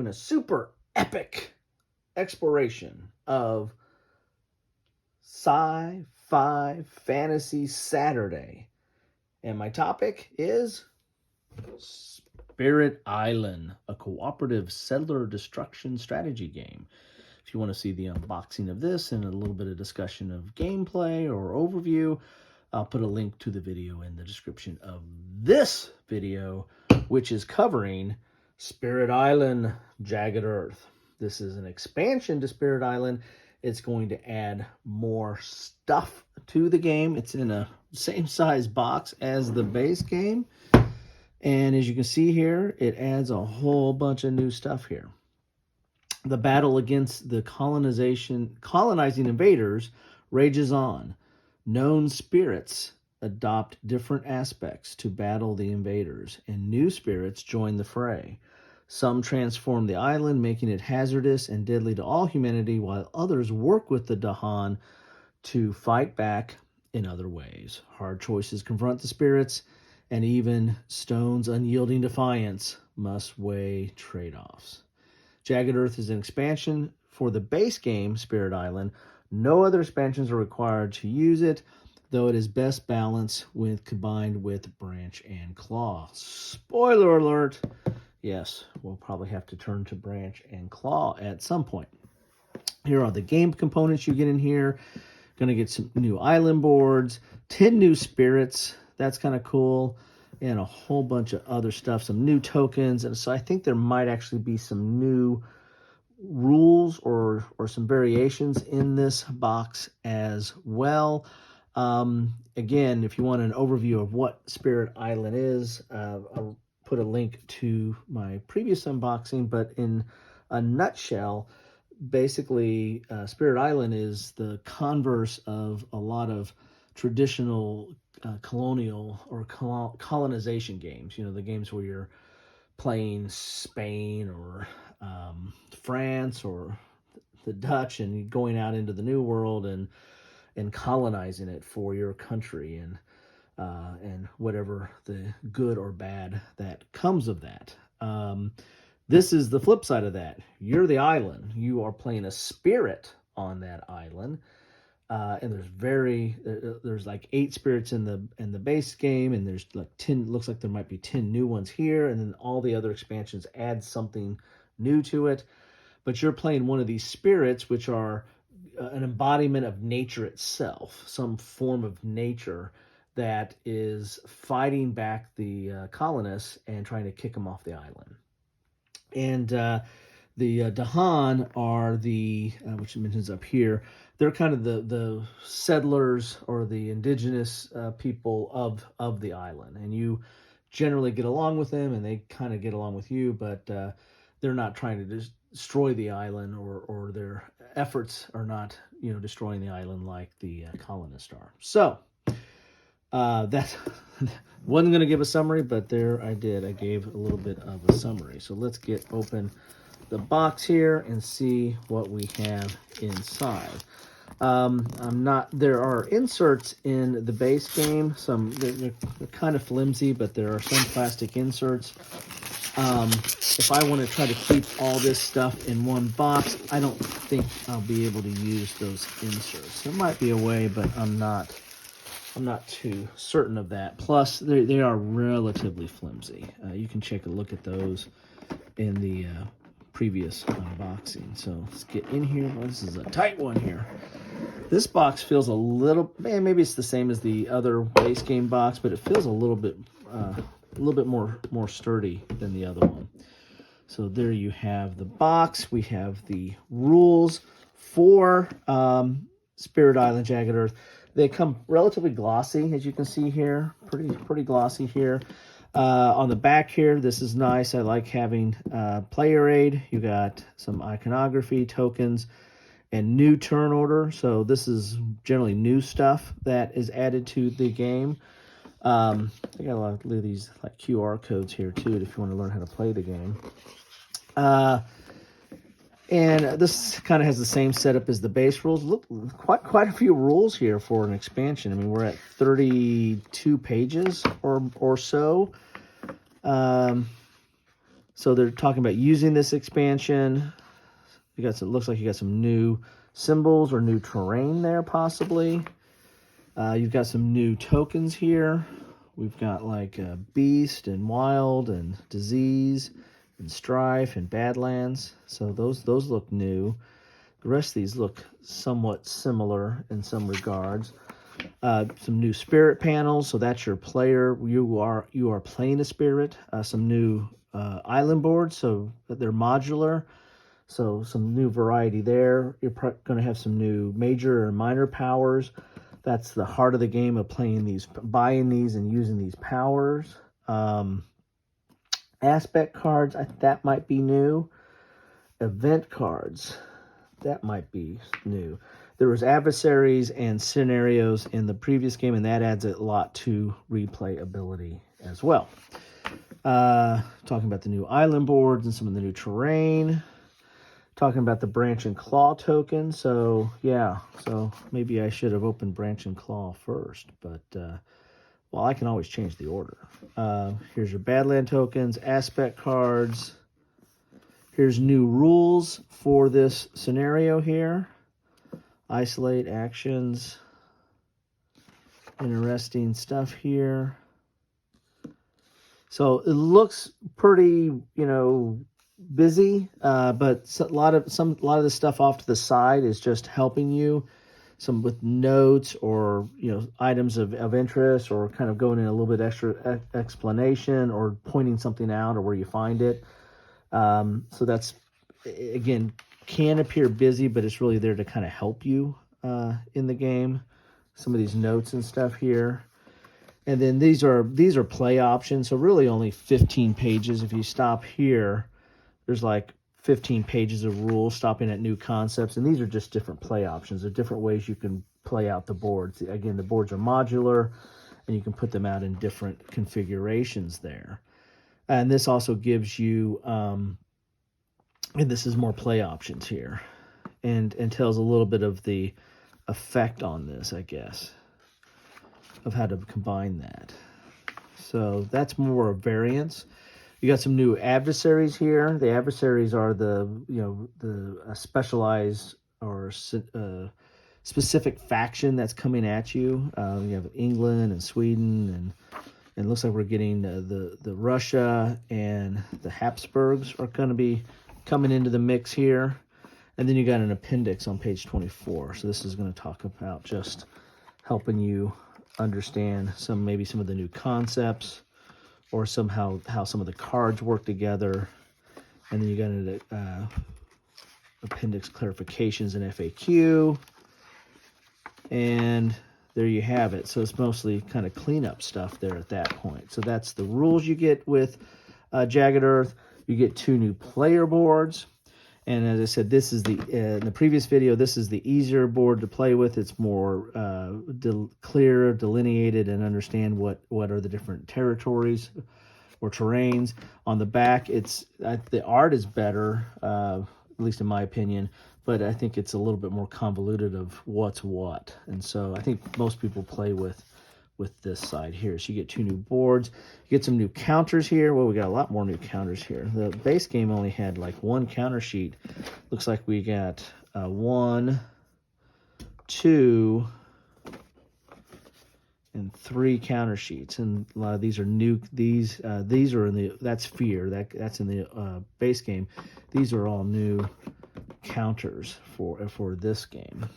a super epic exploration of Sci-Fi Fantasy Saturday. And my topic is Spirit Island, a cooperative settler destruction strategy game. If you want to see the unboxing of this and a little bit of discussion of gameplay or overview, I'll put a link to the video in the description of this video, which is covering Spirit Island, Jagged Earth. This is an expansion to Spirit Island. It's going to add more stuff to the game. It's in a same size box as the base game. And as you can see here, it adds a whole bunch of new stuff here. The battle against the colonizing invaders rages on. Known spirits adopt different aspects to battle the invaders, and new spirits join the fray. Some transform the island, making it hazardous and deadly to all humanity, while others work with the Dahan to fight back in other ways. Hard choices confront the spirits, and even Stone's unyielding defiance must weigh trade-offs. Jagged Earth is an expansion for the base game, Spirit Island. No other expansions are required to use it, though it is best balanced with combined with Branch and Claw. Spoiler alert! Yes, we'll probably have to turn to Branch and Claw at some point. Here are the game components you get in here. Going to get some new island boards, 10 new spirits. That's kind of cool. And a whole bunch of other stuff, some new tokens. And so I think there might actually be some new rules or some variations in this box as well. Again, if you want an overview of what Spirit Island is, I'll put a link to my previous unboxing, but in a nutshell, basically Spirit Island is the converse of a lot of traditional colonial or colonization games. You know, the games where you're playing Spain or France or the Dutch and going out into the New World and colonizing it for your country and whatever the good or bad that comes of that. This is the flip side of that. You're the island. You are playing a spirit on that island. And there's like 8 spirits in the base game, and there's like 10. Looks like there might be 10 new ones here, and then all the other expansions add something new to it. But you're playing one of these spirits, which are an embodiment of nature itself, some form of nature that is fighting back the colonists and trying to kick them off the island. And the Dahan are the, which mentions up here, they're kind of the settlers or the indigenous people of the island. And you generally get along with them, and they kind of get along with you, but they're not trying to destroy the island, or their efforts are not, destroying the island like the colonists are. So that wasn't going to give a summary, but there I did. I gave a little bit of a summary. So let's get open the box here and see what we have inside. There are inserts in the base game. They're kind of flimsy, but there are some plastic inserts. If I want to try to keep all this stuff in one box, I don't think I'll be able to use those inserts. There might be a way, but I'm not too certain of that. Plus, they are relatively flimsy. You can take a look at those in the previous unboxing. So let's get in here. Oh, this is a tight one here. This box feels a little, maybe it's the same as the other base game box, but it feels a little bit more sturdy than the other one. So there you have the box. We have the rules for Spirit Island Jagged Earth. They come relatively glossy, as you can see here. Pretty glossy here. On the back here, this is nice. I like having player aid. You got some iconography, tokens, and new turn order. So this is generally new stuff that is added to the game. I got a lot of these like QR codes here too, if you want to learn how to play the game. And this kind of has the same setup as the base rules. Look, quite a few rules here for an expansion. I mean, we're at 32 pages or so. So they're talking about using this expansion. You got some, looks like you got some new symbols or new terrain there, possibly. You've got some new tokens here. We've got like Beast and Wild and Disease and Strife and Badlands. So those look new. The rest of these look somewhat similar in some regards. Some new spirit panels. So that's your player. You are playing a spirit. Some new island boards. So they're modular. So some new variety there. You're going to have some new major and minor powers. That's the heart of the game of playing these, buying these and using these powers. Aspect cards, that might be new. Event cards, that might be new. There was adversaries and scenarios in the previous game, and that adds a lot to replayability as well. Talking about the new island boards and some of the new terrain. Talking about the Branch and Claw token. So, yeah. So, maybe I should have opened Branch and Claw first. But, well, I can always change the order. Here's your Badland tokens, aspect cards. Here's new rules for this scenario here. Isolate actions. Interesting stuff here. So, it looks pretty, busy, but a lot of the stuff off to the side is just helping you, some with notes or items of interest, or kind of going in a little bit extra explanation or pointing something out or where you find it. So that's, again, can appear busy, but it's really there to kind of help you in the game. Some of these notes and stuff here. And then these are play options, so really only 15 pages. If you stop here, there's like 15 pages of rules stopping at new concepts, and these are just different play options. There are different ways you can play out the boards. Again, the boards are modular, and you can put them out in different configurations there. And this also gives you, and this is more play options here, and tells a little bit of the effect on this, I guess, of how to combine that. So that's more a variance. You got some new adversaries here. The adversaries are the specialized or specific faction that's coming at you. You have England and Sweden, and it looks like we're getting the Russia and the Habsburgs are going to be coming into the mix here. And then you got an appendix on page 24. So this is going to talk about just helping you understand maybe some of the new concepts, or somehow how some of the cards work together. And then you got an appendix clarifications and FAQ. And there you have it. So it's mostly kind of cleanup stuff there at that point. So that's the rules you get with Jagged Earth. You get 2 new player boards. And as I said, this is in the previous video, this is the easier board to play with. It's more clear, delineated, and understand what are the different territories or terrains. On the back, the art is better, at least in my opinion, but I think it's a little bit more convoluted of what's what. And so I think most people play with this side here. So you get 2 new boards. You get some new counters here. Well, we got a lot more new counters here. The base game only had like 1 counter sheet. Looks like we got 1, 2, and 3 counter sheets. And a lot of these are new. These are in that's Fear. That's in the base game. These are all new counters for this game.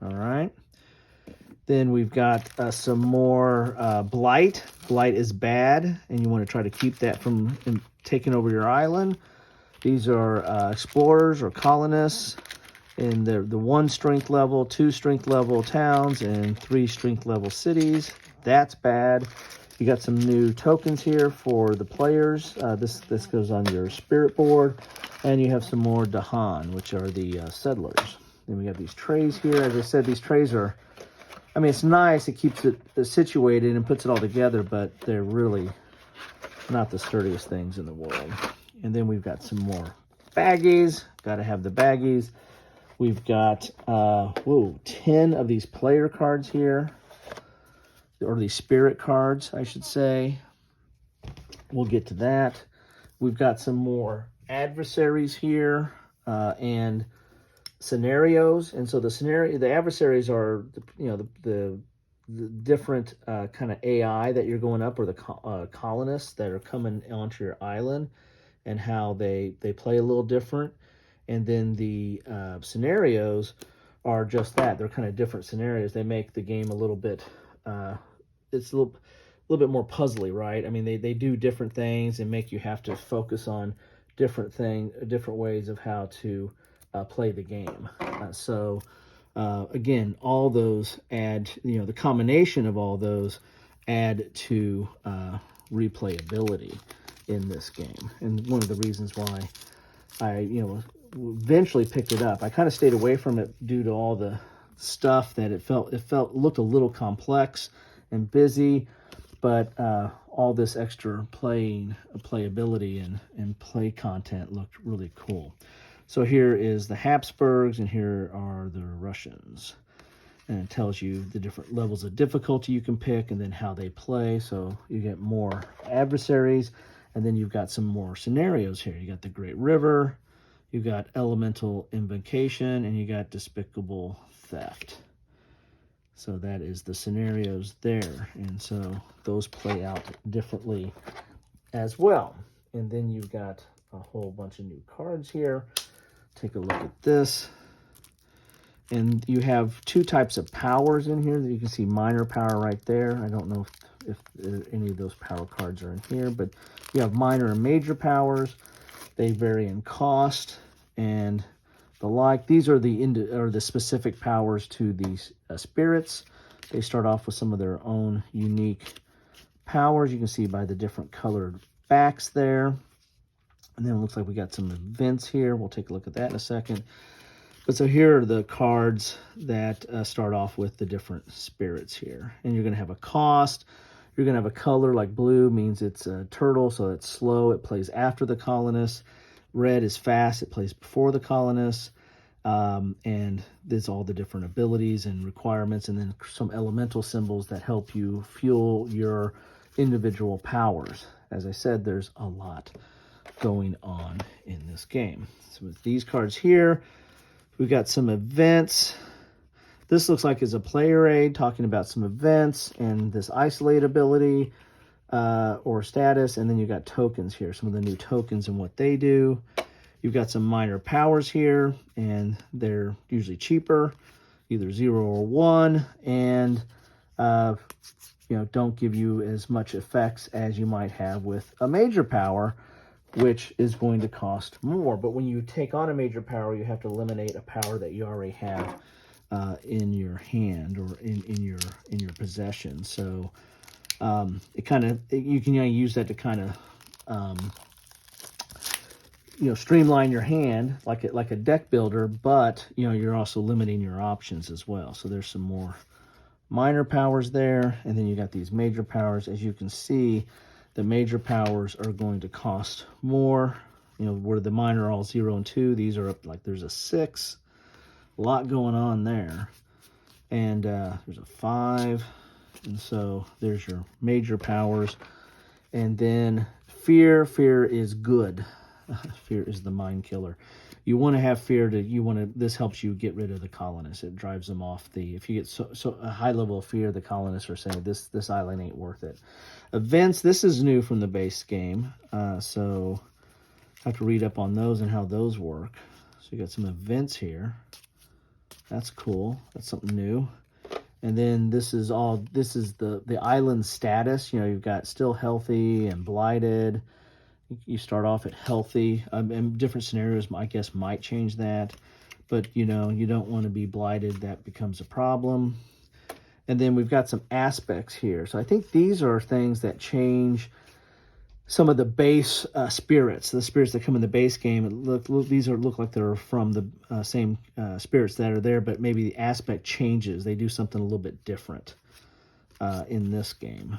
All right. Then we've got some more Blight. Blight is bad, and you want to try to keep that from taking over your island. These are explorers or colonists in the 1 strength level, 2 strength level towns, and 3 strength level cities. That's bad. You got some new tokens here for the players. This goes on your spirit board. And you have some more Dahan, which are the settlers. Then we got these trays here. As I said, these trays are, I mean, it's nice. It keeps it situated and puts it all together, but they're really not the sturdiest things in the world. And then we've got some more baggies. Got to have the baggies. We've got, 10 of these player cards here. Or these spirit cards, I should say. We'll get to that. we've got some more adversaries here and scenarios. And so the adversaries are, the different kind of AI that you're going up, or the colonists that are coming onto your island, and how they play a little different. And then the scenarios are just that. They're kind of different scenarios. They make the game a little bit, it's a little bit more puzzly, right? I mean, they do different things and make you have to focus on different ways of how to play the game. Again, all those add, the combination of all those add to replayability in this game. And one of the reasons why I, eventually picked it up. I kind of stayed away from it due to all the stuff that it looked a little complex and busy, but all this extra playability and play content looked really cool. So here is the Habsburgs, and here are the Russians. And it tells you the different levels of difficulty you can pick, and then how they play. So you get more adversaries, and then you've got some more scenarios here. You got the Great River, you got Elemental Invocation, and you got Despicable Theft. So that is the scenarios there. And so those play out differently as well. And then you've got a whole bunch of new cards here. Take a look at this. And you have two types of powers in here. You can see minor power right there. I don't know if any of those power cards are in here, but you have minor and major powers. They vary in cost and the like. These are the specific powers to these spirits. They start off with some of their own unique powers. You can see by the different colored backs there. And then it looks like we got some events here. We'll take a look at that in a second. But so here are the cards that start off with the different spirits here. And you're going to have a cost. You're going to have a color, like blue means it's a turtle, so it's slow. It plays after the colonists. Red is fast. It plays before the colonists. And there's all the different abilities and requirements, and then some elemental symbols that help you fuel your individual powers. As I said, there's a lot going on in this game. So with these cards here, we've got some events. This looks like is a player aid talking about some events and this isolate ability or status. And then you've got tokens here, some of the new tokens and what they do. You've got some minor powers here, and they're usually cheaper, either 0 or 1, and don't give you as much effects as you might have with a major power, which is going to cost more. But when you take on a major power, you have to eliminate a power that you already have in your hand or in your possession. So you can use that to kind of streamline your hand like a deck builder, but you're also limiting your options as well. So there's some more minor powers there, and then you got these major powers. As you can see, the major powers are going to cost more. Where the minor are all 0 and 2, these are up, like there's a 6. A lot going on there. And there's a 5. And so there's your major powers. And then fear. Fear is good. Fear is the mind killer. You want to have fear this helps you get rid of the colonists. It drives them off if you get so a high level of fear, the colonists are saying this island ain't worth it. Events, this is new from the base game. So I have to read up on those and how those work. So you got some events here. That's cool. That's something new. And then this is the island status. You've got still healthy and blighted. You start off at healthy, and different scenarios, I guess, might change that. But, you don't want to be blighted. That becomes a problem. And then we've got some aspects here. So I think these are things that change some of the base spirits, the spirits that come in the base game. These look like they're from the same spirits that are there, but maybe the aspect changes. They do something a little bit different in this game,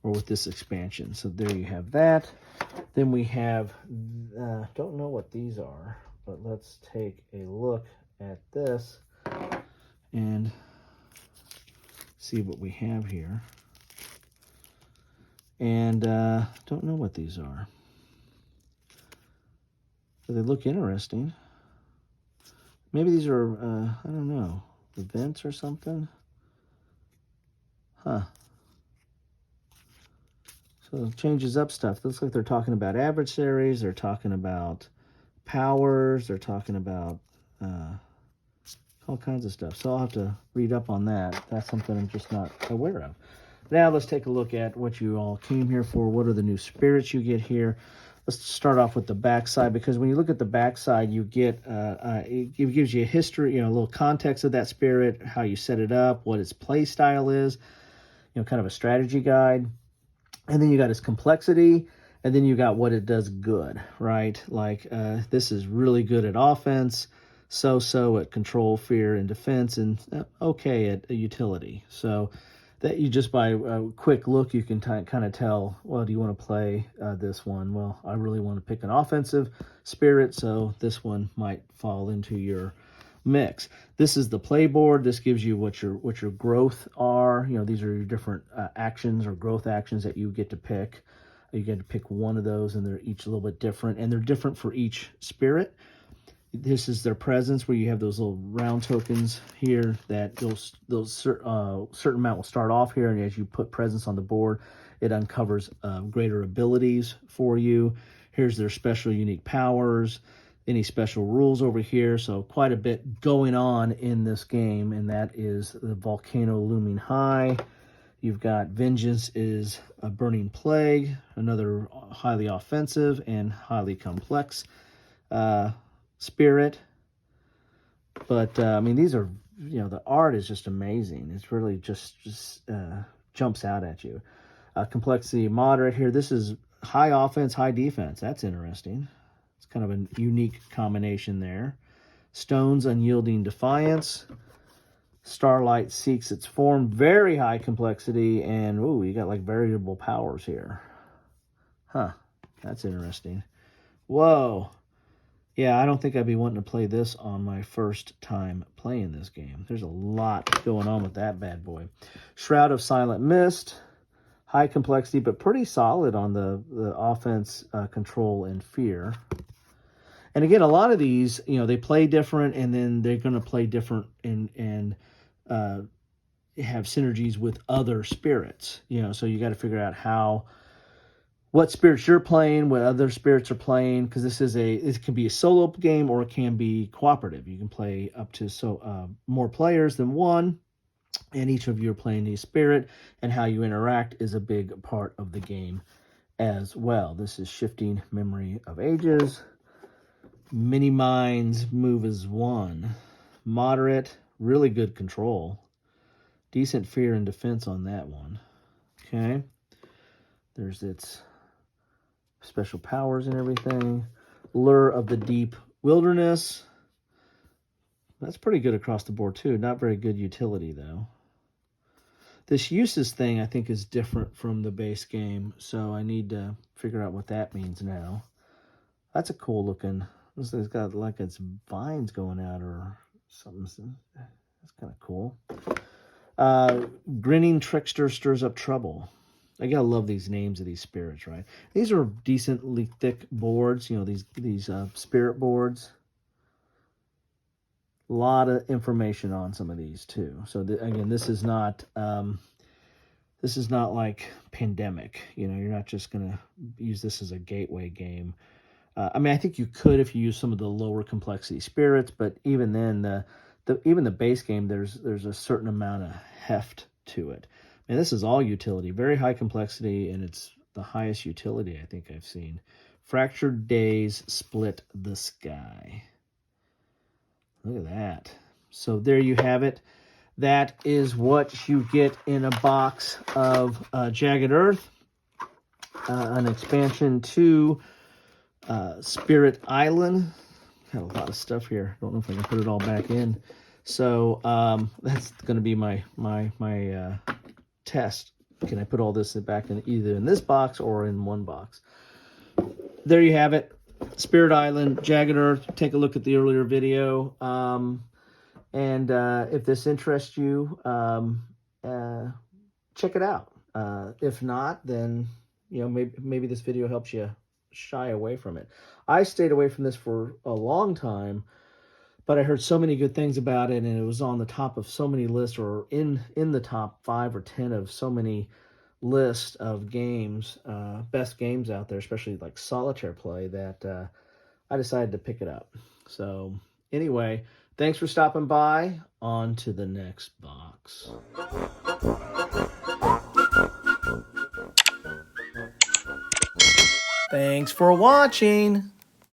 or with this expansion. So there you have that. Then we have, don't know what these are, but let's take a look at this and see what we have here. And don't know what these are. So they look interesting. Maybe these are, I don't know, events or something? Huh. So it changes up stuff. Looks like they're talking about adversaries. They're talking about powers. They're talking about all kinds of stuff. So I'll have to read up on that. That's something I'm just not aware of. Now let's take a look at what you all came here for. What are the new spirits you get here? Let's start off with the backside, because when you look at the backside, you get it gives you a history, a little context of that spirit, how you set it up, what its play style is, kind of a strategy guide. And then you got its complexity, and then you got what it does good, right? Like this is really good at offense, so at control, fear, and defense, and okay at utility. So that you just by a quick look, you can kind of tell, well, do you want to play this one? Well, I really want to pick an offensive spirit, so this one might fall into your mix. This is the play board. This gives you what your growth are. These are your different actions or growth actions that you get to pick. You get to pick one of those, and they're each a little bit different, and they're different for each spirit. This is their presence, where you have those little round tokens here that those certain amount will start off here, and as you put presence on the board, it uncovers greater abilities for you. Here's their special unique powers, any special rules over here. So quite a bit going on in this game, and that is the volcano looming high. You've got vengeance is a burning plague, another highly offensive and highly complex spirit. But I mean, these are, the art is just amazing. It's really just jumps out at you. Complexity moderate here. This is high offense, high defense. That's interesting. It's kind of a unique combination there. Stone's unyielding defiance. Starlight seeks its form. Very high complexity, and ooh, you got like variable powers here. Huh, that's interesting. Whoa. Yeah, I don't think I'd be wanting to play this on my first time playing this game. There's a lot going on with that bad boy. Shroud of Silent Mist. High complexity, but pretty solid on the offense, control, and fear. And again, a lot of these, they play different, and then they're going to play different and have synergies with other spirits. So you got to figure out what spirits you're playing, what other spirits are playing, because it can be a solo game or it can be cooperative. You can play up to more players than one, and each of you are playing a spirit, and how you interact is a big part of the game as well. This is Shifting Memory of Ages. Mini Minds move as one. Moderate, really good control. Decent fear and defense on that one. Okay. There's its special powers and everything. Lure of the Deep Wilderness. That's pretty good across the board too. Not very good utility though. This uses thing I think is different from the base game, so I need to figure out what that means now. That's a cool looking. It's got like its vines going out or something. That's kind of cool. Grinning Trickster Stirs Up Trouble. I gotta love these names of these spirits, right? These are decently thick boards, these spirit boards. A lot of information on some of these too. So again, this is not like Pandemic. You're not just gonna use this as a gateway game. I mean, I think you could if you use some of the lower complexity spirits, but even then, even the base game, there's a certain amount of heft to it. And this is all utility, very high complexity, and it's the highest utility I think I've seen. Fractured Days Split the Sky. Look at that. So there you have it. That is what you get in a box of Jagged Earth, an expansion to Spirit Island. Got a lot of stuff here. Don't know if I can put it all back in. So that's going to be my test. Can I put all this back in either in this box or in one box? There you have it. Spirit Island, Jagged Earth. Take a look at the earlier video. And if this interests you, check it out. If not, then maybe this video helps you shy away from it. I stayed away from this for a long time, but I heard so many good things about it, and it was on the top of so many lists, or in the top 5 or 10 of so many lists of games, best games out there, especially like solitaire play, that I decided to pick it up. So anyway, thanks for stopping by. On to the next box. Thanks for watching.